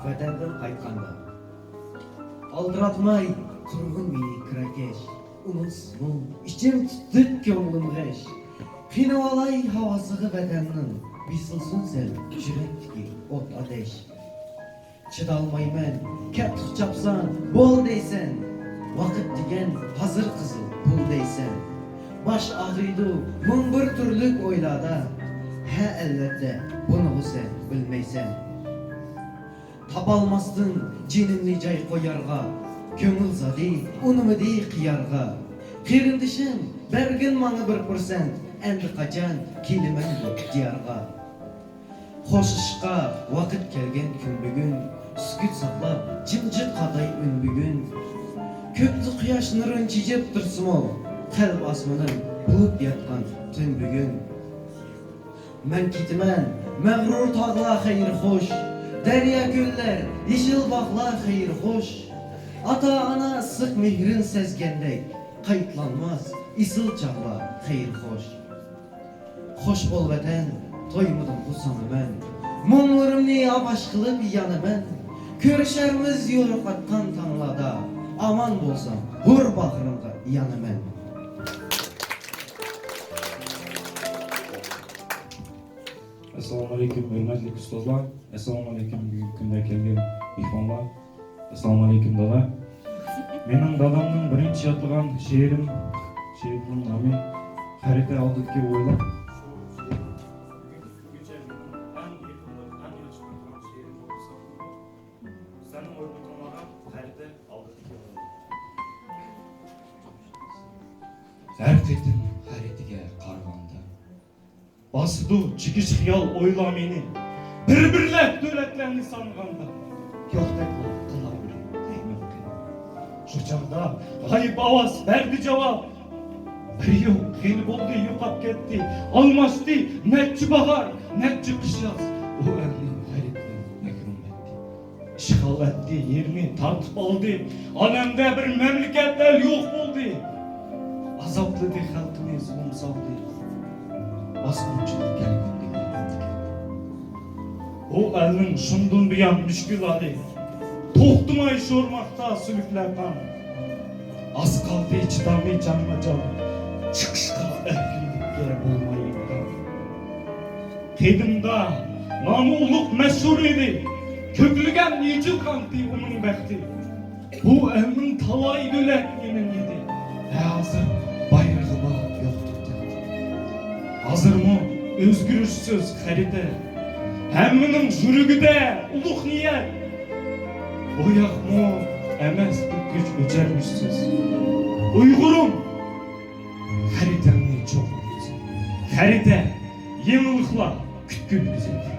vatandan qaytqanda. Aldıratmay turgun meni kirakesh, unutsizmu içim tutib ko'nglim g'ash. Qiynavalay havosiga vatanning, bisilsin sen yurakdagi o't ateş. Chidolmayman, kattiq chapsan, bol deysan. Vaqt degan hazır qizil pul deysan. Baş ağrıydı, mun bir türlük oylada. Ha elbette, bunu sen bilmeysen. Tapalmasdın cinimni joy qo'yarga, ko'ngil zadi, unumidi qiyarga. Qerindishim, bergin manga 1%, endi qachon keliman bu diyarga. Xo'shishqa vaqt kelgan kun bugun, sukut saqlab, jimjit qaday un bugun. Ko'kni quyosh nurin chijib tursin-o, qalb osmonim bulut yotgan tun bugun. Men ketiman, mag'rur tog'lar xayr xo'sh, daryo ko'llar, yeşil bog'lar xayr xo'sh. Ata-ana issiq mehrin sezgandek, qaytlanmas isil chog'lar xayr xo'sh. Xo'sh bo'l vatan, to'ymadim bu sanaman. Mumlarimni abash qilib yanaman. Ko'risharmiz yo'riqatgan tanglarda, aman bo'lsam, hur bag'rimga yanaman. Assalomu alaykum hurmatli ustozlar. Assalomu alaykum bugungi kunda kelgan mehmonlar. Assalomu alaykum dada. Mening dadamning birinchi yozgan she'rining nomi Xarita oldidagi o'ylar. Әркетім қаретіге қарғанда. Басыду чигиш хиял ойла мені. Bir-birlep döletlerini sanğanda. Yoqdek qıla bileyim. Şu çağda gayip avaz verdi cevap. Bir yok, xeyli oldu, yoqap ketdi. Almaşdı, netçi bahar, netçi kış yaz. O elini xaritini mehrum etti. İşgal etti, yerini tartıp aldı. Alemde bir memleketler yok oldu. Azaplıdı halkını zulüm saldı. Basqınçılık kelgindi. O elin şundun buyan müşkül adı. Toxtumay şormaqda sülükler kan. Az kaldı çıdamay canına can. Çıkışqa erkinlikке olmayında. Qedimda namı uluq meşhur idi. Köklügen yecil kanti onun bəxti. Bu elin talay dölekliğinin yedi. Hazır bayrağıma yoktu. Hazır mı özgürüşsüz xarita? Hemminin jürügüde uluq niyet. Oyak mı emes bir güç öcermişsiz. Uygurum xaritamni çok güzel. Xarita yenilikla kütkün güzel.